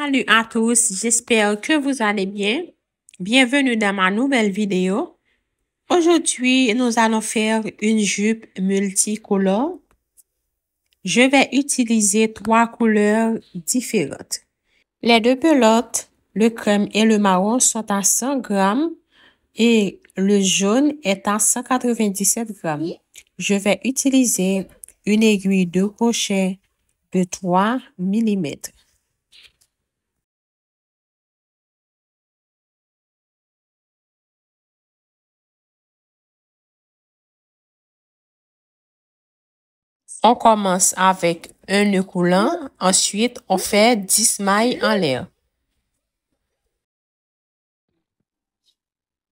Salut à tous, j'espère que vous allez bien. Bienvenue dans ma nouvelle vidéo. Aujourd'hui, nous allons faire une jupe multicolore. Je vais utiliser 3 couleurs différentes. Les deux pelotes, le crème et le marron, sont à 100 grammes et le jaune est à 197 grammes. Je vais utiliser une aiguille de crochet de 3 mm. On commence avec un nœud coulant. Ensuite, on fait 10 mailles en l'air.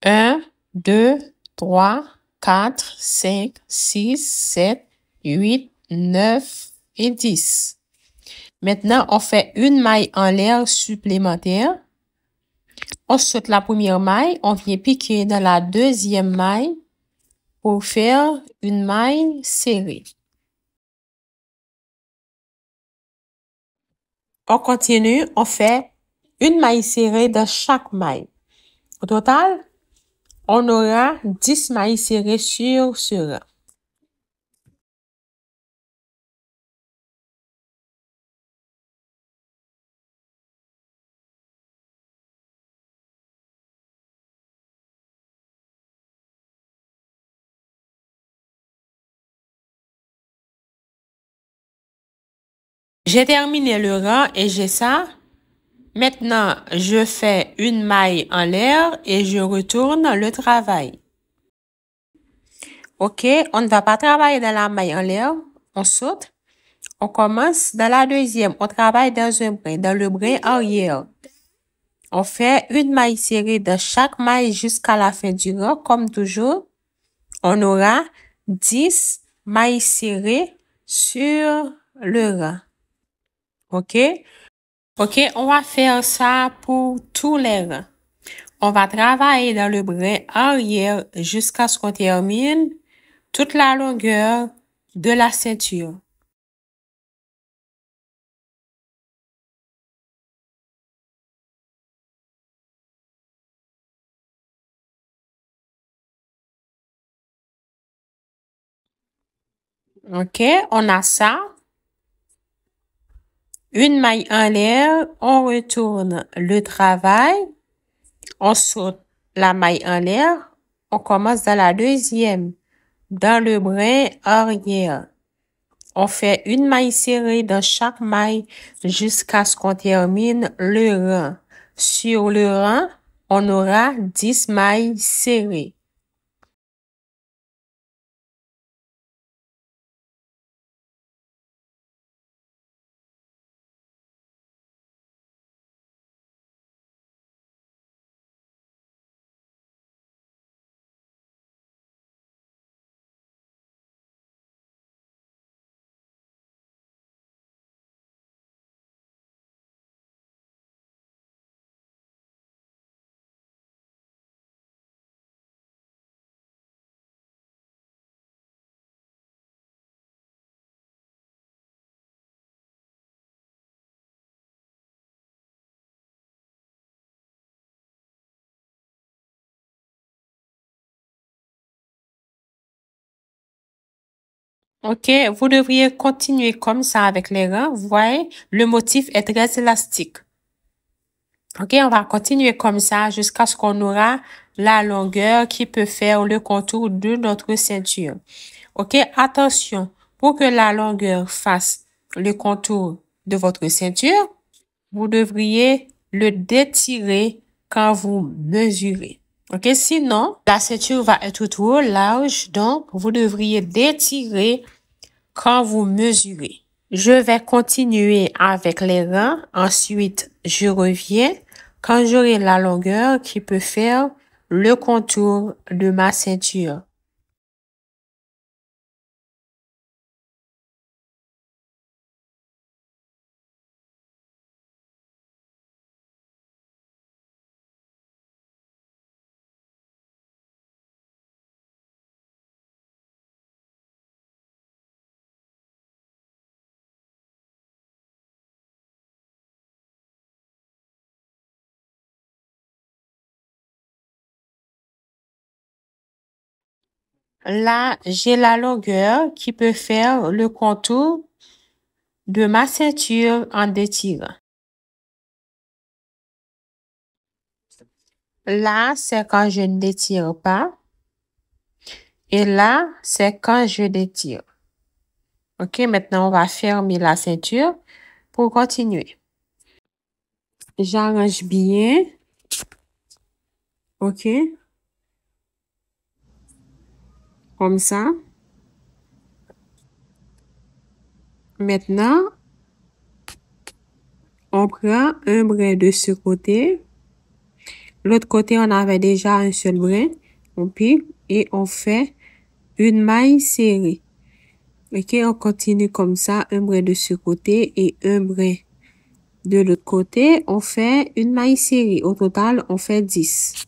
1, 2, 3, 4, 5, 6, 7, 8, 9 et 10. Maintenant, on fait une maille en l'air supplémentaire. On saute la première maille. On vient piquer dans la deuxième maille pour faire une maille serrée. On continue, on fait une maille serrée dans chaque maille. Au total, on aura 10 mailles serrées sur ce rang. J'ai terminé le rang et j'ai ça. Maintenant, je fais une maille en l'air et je retourne le travail. OK, on ne va pas travailler dans la maille en l'air. On saute. On commence dans la deuxième. On travaille dans un brin, dans le brin arrière. On fait une maille serrée dans chaque maille jusqu'à la fin du rang. Comme toujours, on aura 10 mailles serrées sur le rang. OK? OK, on va faire ça pour tous les rangs. On va travailler dans le brin arrière jusqu'à ce qu'on termine toute la longueur de la ceinture. OK, on a ça. Une maille en l'air, on retourne le travail. On saute la maille en l'air. On commence dans la deuxième, dans le brin arrière. On fait une maille serrée dans chaque maille jusqu'à ce qu'on termine le rang. Sur le rang, on aura 10 mailles serrées. OK, vous devriez continuer comme ça avec les rangs. Vous voyez, le motif est très élastique. OK, on va continuer comme ça jusqu'à ce qu'on aura la longueur qui peut faire le contour de notre ceinture. OK, attention, pour que la longueur fasse le contour de votre ceinture, vous devriez le détirer quand vous mesurez. OK, sinon, la ceinture va être trop large, donc vous devriez détirer quand vous mesurez. Je vais continuer avec les rangs. Ensuite, je reviens quand j'aurai la longueur qui peut faire le contour de ma ceinture. Là, j'ai la longueur qui peut faire le contour de ma ceinture en détirant. Là, c'est quand je ne détire pas. Et là, c'est quand je détire. OK, maintenant, on va fermer la ceinture pour continuer. J'arrange bien. OK. Comme ça. Maintenant, on prend un brin de ce côté. L'autre côté, on avait déjà un seul brin. On pique et on fait une maille serrée. OK, on continue comme ça, un brin de ce côté et un brin de l'autre côté. On fait une maille serrée. Au total, on fait 10.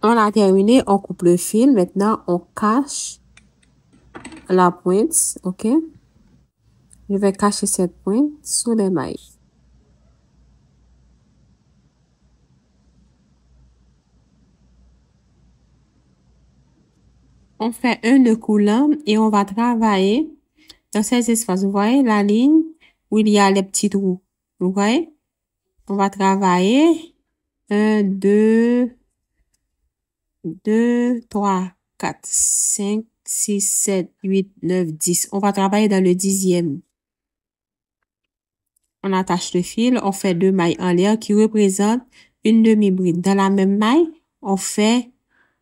On a terminé, on coupe le fil. Maintenant, on cache la pointe, OK? Je vais cacher cette pointe sous les mailles. On fait un nœud coulant et on va travailler dans ces espaces. Vous voyez la ligne où il y a les petits trous. Vous voyez? On va travailler 1, 2, 3, 4, 5, 6, 7, 8, 9, 10. On va travailler dans le 10e. On attache le fil, on fait 2 mailles en l'air qui représentent une demi-bride. Dans la même maille, on fait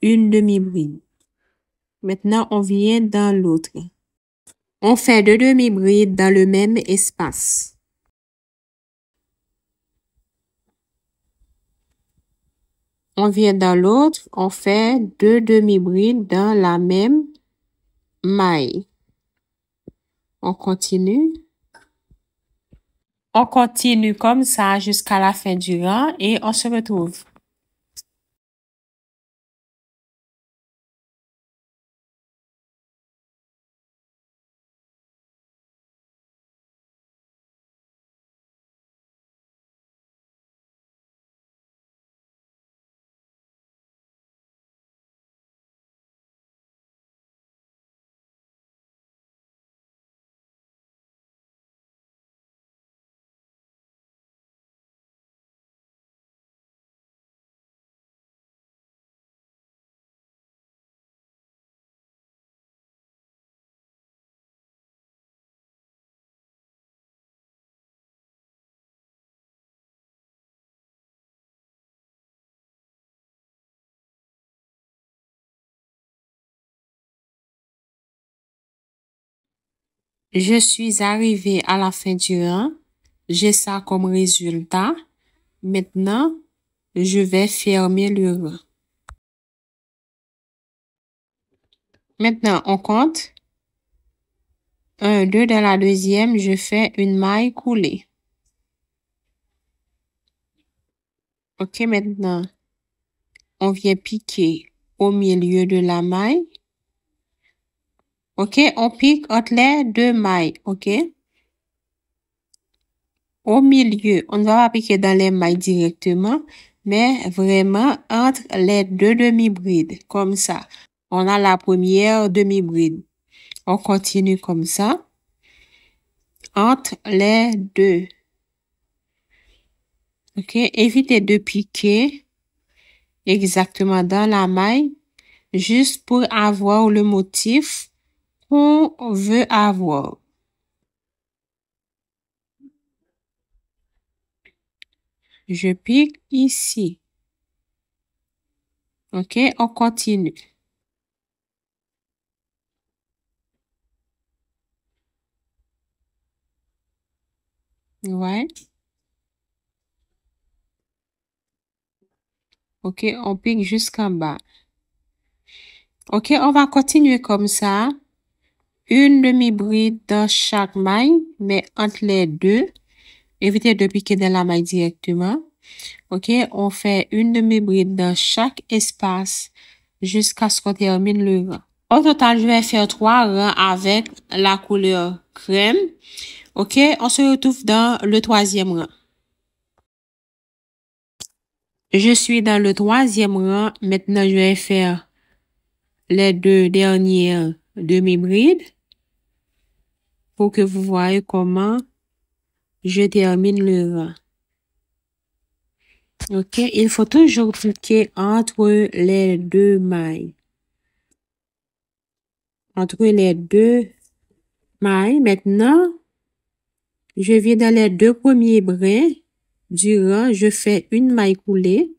une demi-bride. Maintenant, on vient dans l'autre. On fait 2 demi-brides dans le même espace. On vient dans l'autre, on fait 2 demi-brides dans la même maille. On continue. On continue comme ça jusqu'à la fin du rang et on se retrouve. Je suis arrivée à la fin du rang. J'ai ça comme résultat. Maintenant, je vais fermer le rang. Maintenant, on compte. 1, 2, dans la deuxième, je fais une maille coulée. OK, maintenant, on vient piquer au milieu de la maille. OK, on pique entre les deux mailles. OK? Au milieu, on ne va pas piquer dans les mailles directement, mais vraiment entre les deux demi-brides, comme ça. On a la première demi-bride. On continue comme ça. Entre les deux. OK, évitez de piquer exactement dans la maille, juste pour avoir le motif qu'on veut avoir. Je pique ici. OK, on continue. Ouais. OK, on pique jusqu'en bas. OK, on va continuer comme ça. Une demi-bride dans chaque maille, mais entre les deux. Évitez de piquer dans la maille directement. OK, on fait une demi-bride dans chaque espace jusqu'à ce qu'on termine le rang. Au total, je vais faire 3 rangs avec la couleur crème. OK, on se retrouve dans le 3e rang. Je suis dans le 3e rang. Maintenant, je vais faire les 2 dernières demi-brides pour que vous voyez comment je termine le rang. OK, il faut toujours piquer entre les deux mailles. Entre les deux mailles. Maintenant, je viens dans les 2 premiers brins du rang. Je fais une maille coulée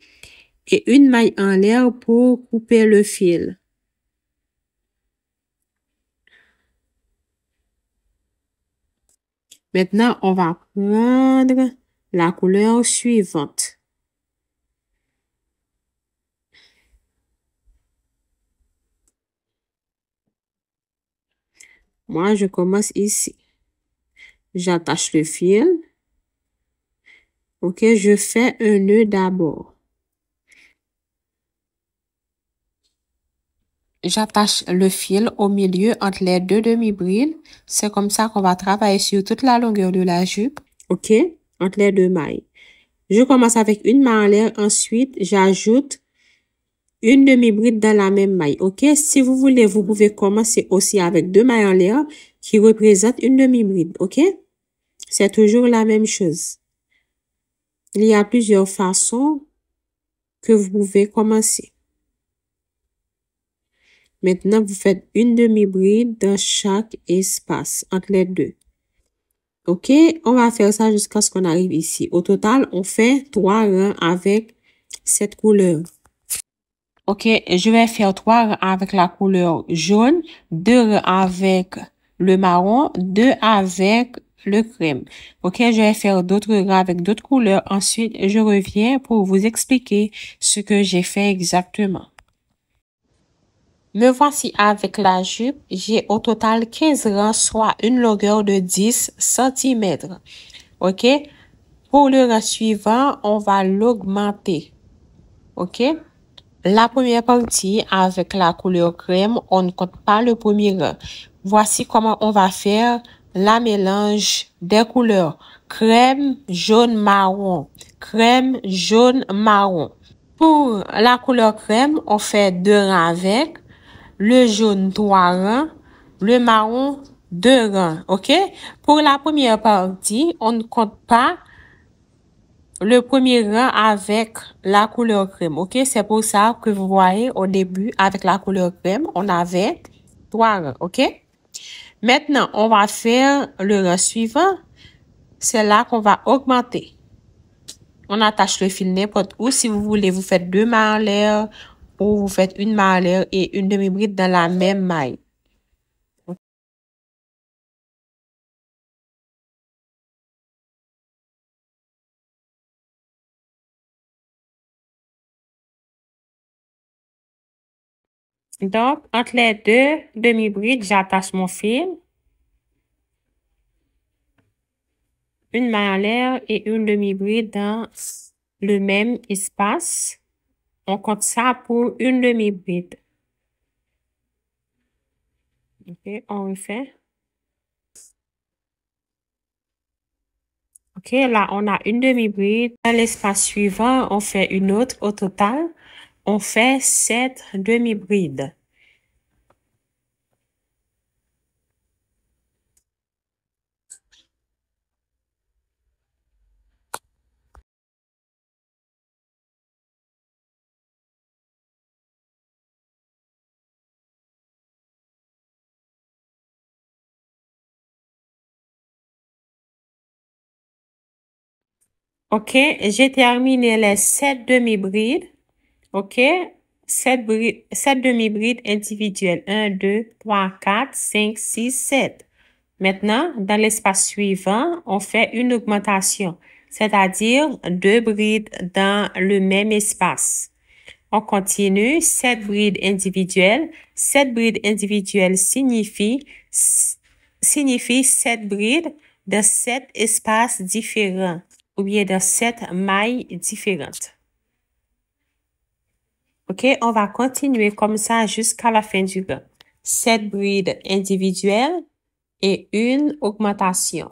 et une maille en l'air pour couper le fil. Maintenant, on va prendre la couleur suivante. Moi, je commence ici. J'attache le fil. OK, je fais un nœud d'abord. J'attache le fil au milieu entre les 2 demi-brides. C'est comme ça qu'on va travailler sur toute la longueur de la jupe. OK, entre les 2 mailles. Je commence avec une maille en l'air. Ensuite, j'ajoute une demi-bride dans la même maille. OK, si vous voulez, vous pouvez commencer aussi avec 2 mailles en l'air qui représentent une demi-bride. OK, c'est toujours la même chose. Il y a plusieurs façons que vous pouvez commencer. Maintenant, vous faites une demi-bride dans chaque espace entre les deux. OK, on va faire ça jusqu'à ce qu'on arrive ici. Au total, on fait 3 rangs avec cette couleur. OK, je vais faire 3 rangs avec la couleur jaune, 2 rangs avec le marron, 2 avec le crème. OK, je vais faire d'autres rangs avec d'autres couleurs. Ensuite, je reviens pour vous expliquer ce que j'ai fait exactement. Me voici avec la jupe. J'ai au total 15 rangs, soit une longueur de 10 cm. OK? Pour le rang suivant, on va l'augmenter. OK? La première partie avec la couleur crème, on ne compte pas le premier rang. Voici comment on va faire la mélange des couleurs. Crème, jaune, marron. Crème, jaune, marron. Pour la couleur crème, on fait 2 rangs avec. Le jaune, 3 rangs. Le marron, 2 rangs. OK? Pour la première partie, on ne compte pas le premier rang avec la couleur crème. OK? C'est pour ça que vous voyez au début, avec la couleur crème, on avait 3 rangs. OK? Maintenant, on va faire le rang suivant. C'est là qu'on va augmenter. On attache le fil n'importe où. Si vous voulez, vous faites 2 mailles en l'air ou vous faites une maille en l'air et une demi-bride dans la même maille. Donc, entre les deux demi-brides, j'attache mon fil. Une maille en l'air et une demi-bride dans le même espace. On compte ça pour une demi-bride. OK, on refait. OK, là, on a une demi-bride. Dans l'espace suivant, on fait une autre. Au total, on fait 7 demi-brides. OK, j'ai terminé les 7 demi-brides. OK, 7 demi-brides individuelles. 1, 2, 3, 4, 5, 6, 7. Maintenant, dans l'espace suivant, on fait une augmentation, c'est-à-dire 2 brides dans le même espace. On continue, 7 brides individuelles. 7 brides individuelles signifie 7 brides de 7 espaces différents ou bien de 7 mailles différentes. OK, on va continuer comme ça jusqu'à la fin du rang. 7 brides individuelles et une augmentation.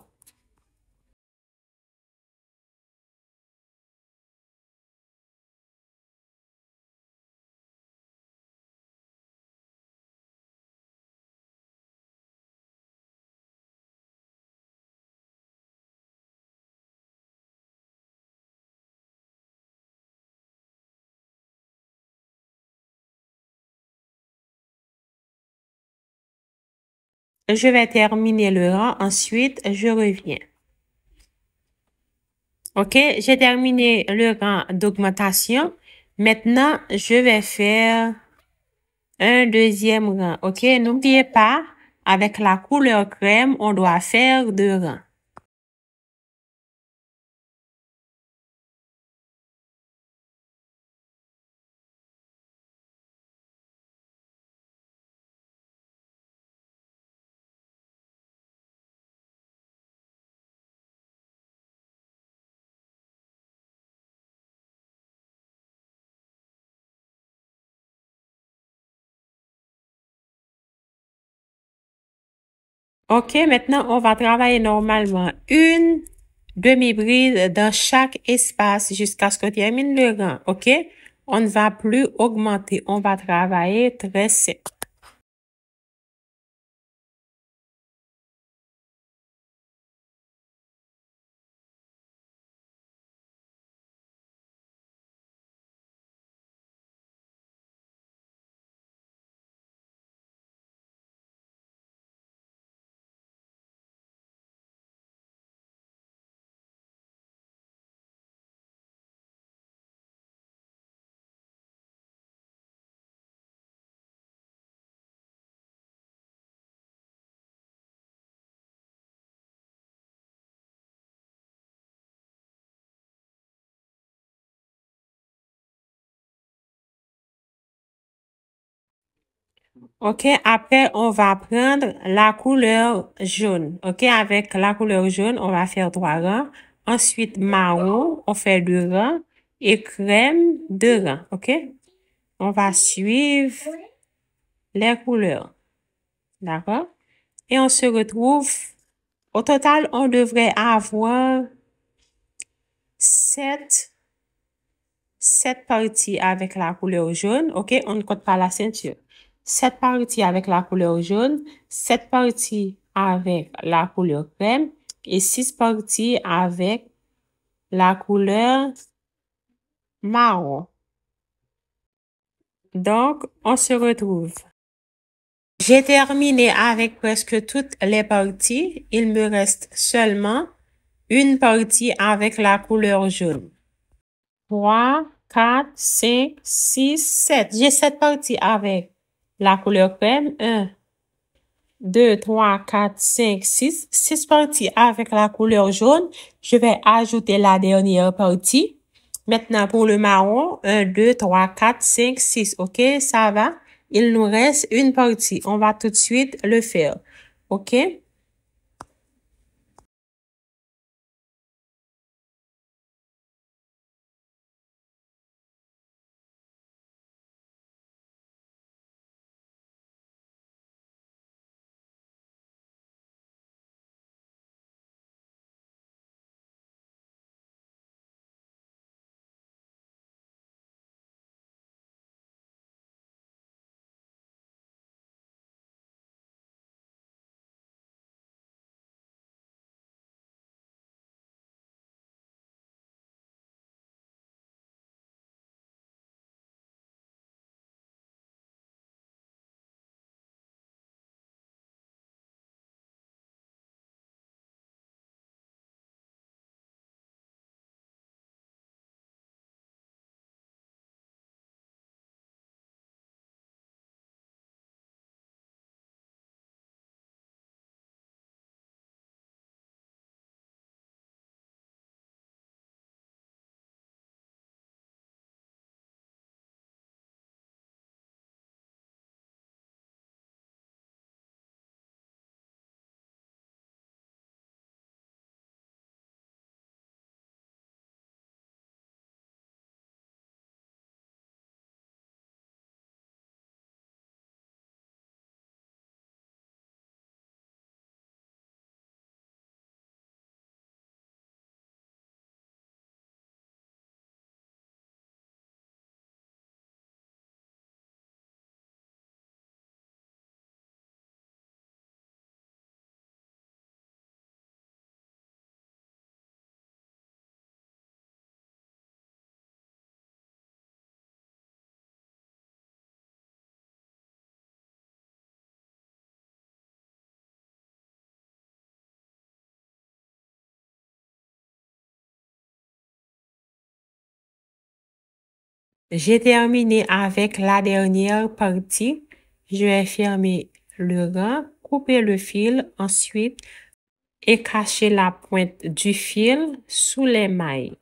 Je vais terminer le rang, ensuite je reviens. OK, j'ai terminé le rang d'augmentation. Maintenant, je vais faire un deuxième rang. OK, n'oubliez pas, avec la couleur crème, on doit faire 2 rangs. OK, maintenant, on va travailler normalement une demi-bride dans chaque espace jusqu'à ce qu'on termine le rang. OK? On ne va plus augmenter. On va travailler très sec. OK, après, on va prendre la couleur jaune. OK, avec la couleur jaune, on va faire 3 rangs. Ensuite, marron, on fait 2 rangs. Et crème, 2 rangs. OK? On va suivre les couleurs. D'accord? Et on se retrouve. Au total, on devrait avoir 7 parties avec la couleur jaune. OK, on ne compte pas la ceinture. 7 parties avec la couleur jaune, 7 parties avec la couleur crème et 6 parties avec la couleur marron. Donc, on se retrouve. J'ai terminé avec presque toutes les parties. Il me reste seulement une partie avec la couleur jaune. 3, 4, 5, 6, 7. J'ai 7 parties avec la couleur crème. 1, 2, 3, 4, 5, 6. 6 parties avec la couleur jaune. Je vais ajouter la dernière partie. Maintenant, pour le marron, 1, 2, 3, 4, 5, 6. OK, ça va? il nous reste une partie. On va tout de suite le faire. OK? J'ai terminé avec la dernière partie. Je vais fermer le rang, couper le fil ensuite et cacher la pointe du fil sous les mailles.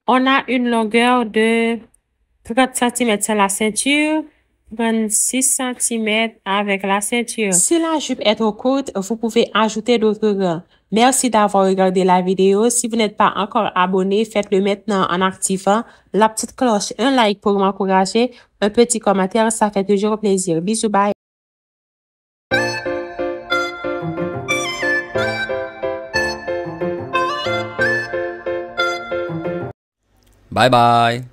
On a une longueur de 30 cm sur la ceinture, 36 cm avec la ceinture. Si la jupe est trop courte, vous pouvez ajouter d'autres rangs. Merci d'avoir regardé la vidéo. Si vous n'êtes pas encore abonné, faites-le maintenant en activant la petite cloche. Un like pour m'encourager, un petit commentaire, ça fait toujours plaisir. Bisous, bye. Bye bye.